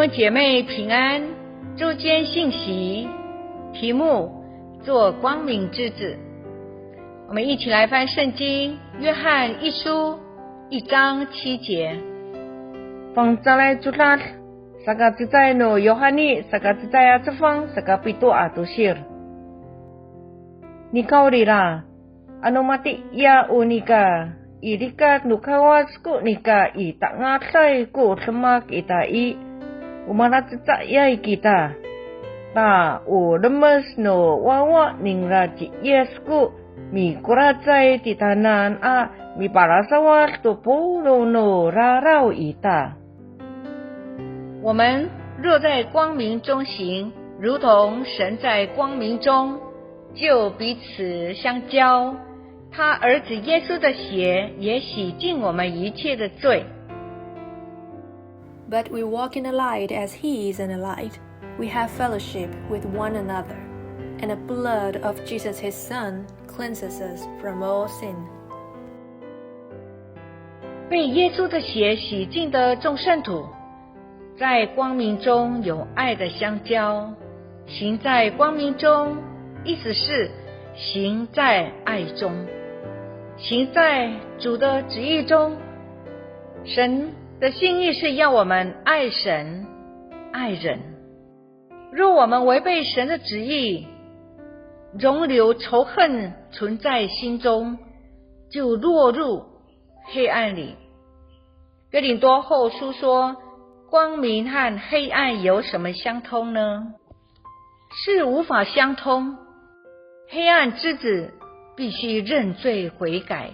兄姐妹平安，周间信息题目做光明之子。我们一起来翻圣经约翰一书1章7节。Pangcalai cutat saka cicai no Yohani saka cicai acefang saka pitu atusir. Nikaurira ano mati ya unika irika nukawasku nika itangatlay ku semak itai umanat cicai kita ta u lemes no wawa ningra ci yesku mi kuracai titanan a mi parasawa tupulo no rarau ita。我们若在光明中行，如同神在光明中，就彼此相交。他儿子耶稣的血也洗净我们一切的罪。But we walk in the light as he is in the light. We have fellowship with one another, and the blood of Jesus his Son cleanses us from all sin. 被耶稣的血洗净的众圣徒，在光明中有爱的相交，行在光明中，意思是行在爱中，行在主的旨意中。神的心意是要我们爱神爱人。若我们违背神的旨意，容留仇恨存在心中，就落入黑暗里。哥林多后书说，光明和黑暗有什么相通呢？是无法相通。黑暗之子必须认罪悔改。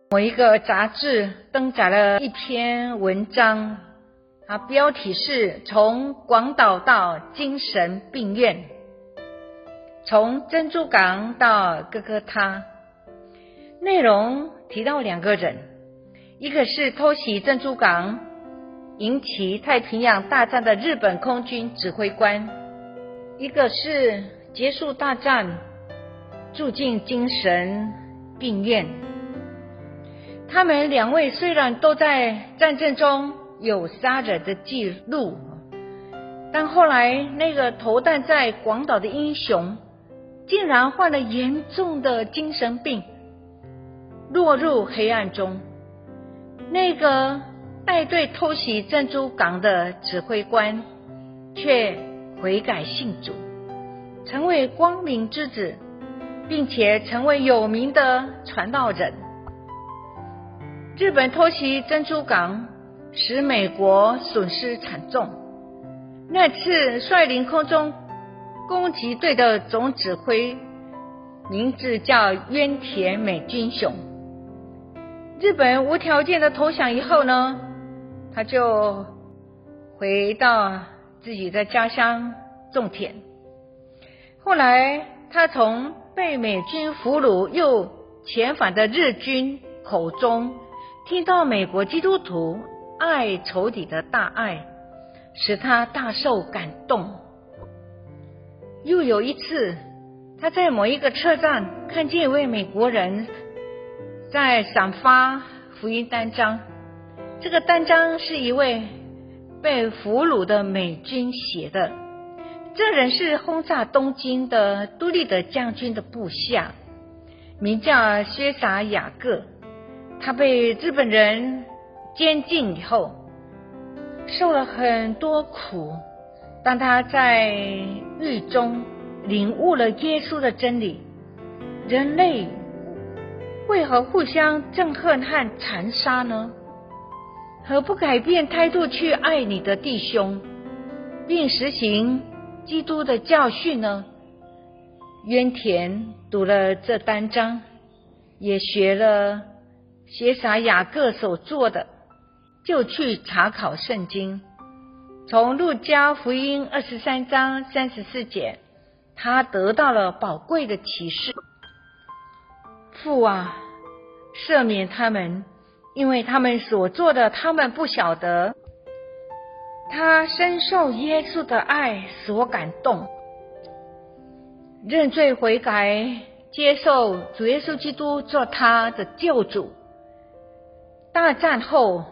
某一个杂志登载了一篇文章，它标题是从广岛到精神病院，从珍珠港到哥哥他。内容提到2个人，一个是偷袭珍珠港引起太平洋大战的日本空军指挥官，一个是结束大战住进精神病院。他们2位虽然都在战争中有杀人的记录，但后来那个投弹在广岛的英雄竟然患了严重的精神病，落入黑暗中。那个带队偷袭珍珠港的指挥官却悔改信主，成为光明之子，并且成为有名的传道人。日本偷袭珍珠港使美国损失惨重，那次率领空中攻击队的总指挥名字叫渊田美军雄。日本无条件的投降以后呢，他就回到自己的家乡种田。后来他从被美军俘虏又遣返的日军口中听到美国基督徒爱仇敌的大爱，使他大受感动。又有一次，他在某一个车站看见一位美国人在散发福音单张，这个单张是一位被俘虏的美军写的。这人是轰炸东京的杜立德将军的部下，名叫薛撒雅各。他被日本人监禁以后，受了很多苦，但他在狱中领悟了耶稣的真理。人类为何互相憎恨和残杀呢？何不改变态度去爱你的弟兄，并实行基督的教训呢？渊田读了这单章，也学了薛撒雅各所做的，就去查考圣经。从路加福音23章34节，他得到了宝贵的启示。父啊，赦免他们，因为他们所做的他们不晓得。他深受耶稣的爱所感动，认罪悔改，接受主耶稣基督做他的救主。大战后，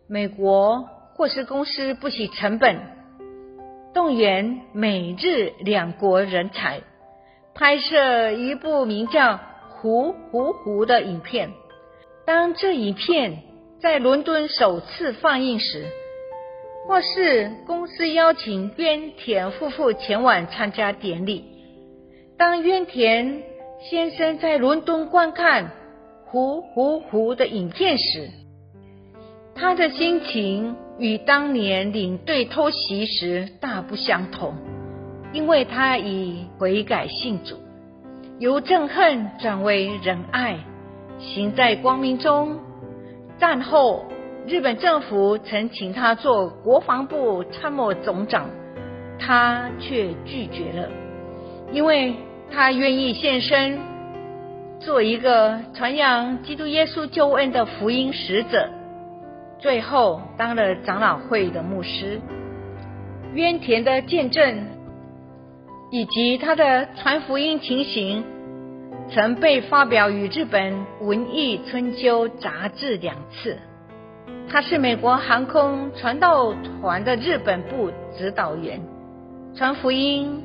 美国或是公司不惜成本，动员美日两国人才，拍摄一部名叫《胡胡胡》的影片。当这影片在伦敦首次放映时，或是公司邀请渊田夫妇前往参加典礼。当渊田先生在伦敦观看《胡胡胡》的影片时，他的心情与当年领队偷袭时大不相同，因为他已悔改信主，由憎恨转为仁爱，行在光明中。战后日本政府曾请他做国防部参谋总长，他却拒绝了，因为他愿意献身做一个传扬基督耶稣救恩的福音使者。最后当了长老会的牧师。渊田的见证以及他的传福音情形曾被发表于日本文艺春秋杂志2次。他是美国航空传道团的日本部指导员，传福音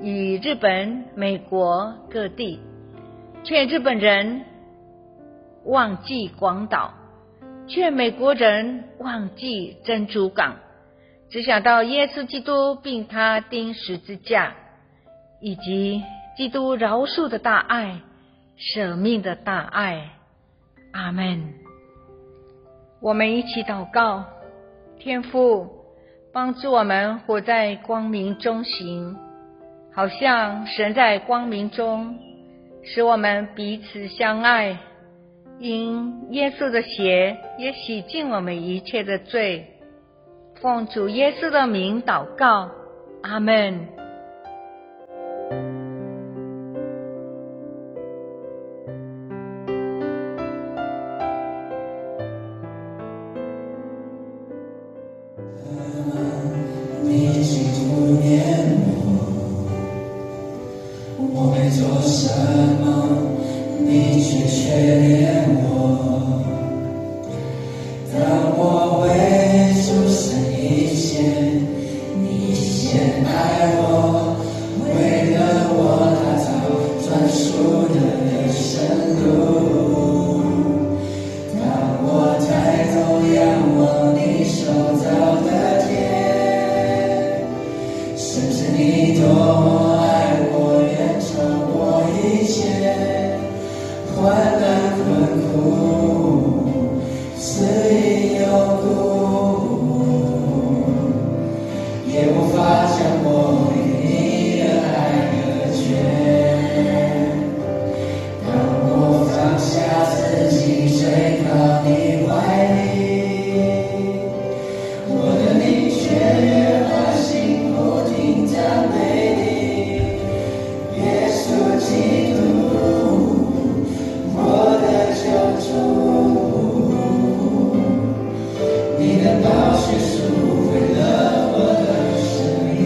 与日本、美国各地，劝日本人忘记广岛，劝美国人忘记珍珠港，只想到耶稣基督并他钉十字架，以及基督饶恕的大爱、舍命的大爱。阿们。我们一起祷告。天父，帮助我们活在光明中行，好像神在光明中，使我们彼此相爱。因耶稣的血也洗净我们一切的罪。奉主耶稣的名祷告。阿们。你去顾念我没做什么，你却眷恋我。当我为主神一切，你先爱我，为了我打造专属的人生路。当我抬头仰望你手造的天，甚至你多么爱我，远超过一切患难困苦，死因有故，也无法将我与你的爱隔绝。当我放下自己，睡靠你怀里，我的灵雀跃，我心不停赞美你。耶稣基督，我的救主，你的宝血赎回了我的生命。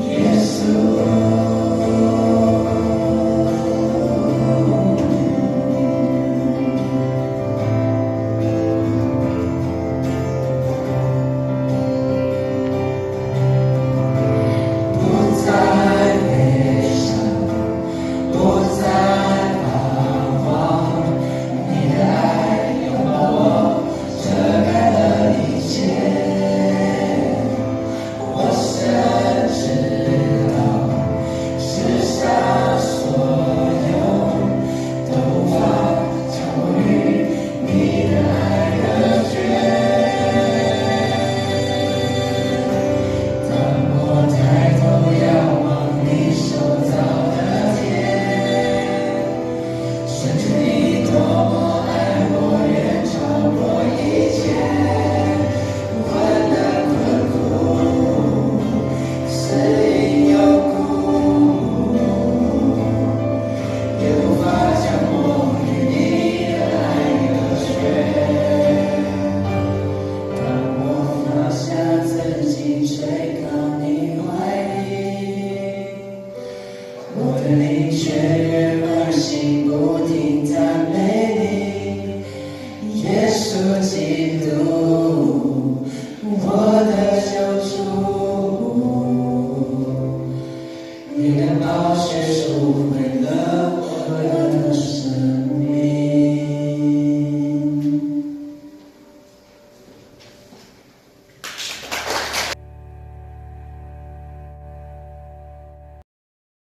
耶稣，不再悲伤，不再彷徨，你的爱拥抱我，遮盖了一切。我深知道，世上所有都无法将我与你的爱隔绝。当我抬头仰望你手造的天，甚至你多么爱我，远超过一切患难困苦，死因有故，也无法将我与你的爱隔绝。当我放下自己，睡靠你怀里，我的灵雀跃，我心不停赞美你。耶稣基督，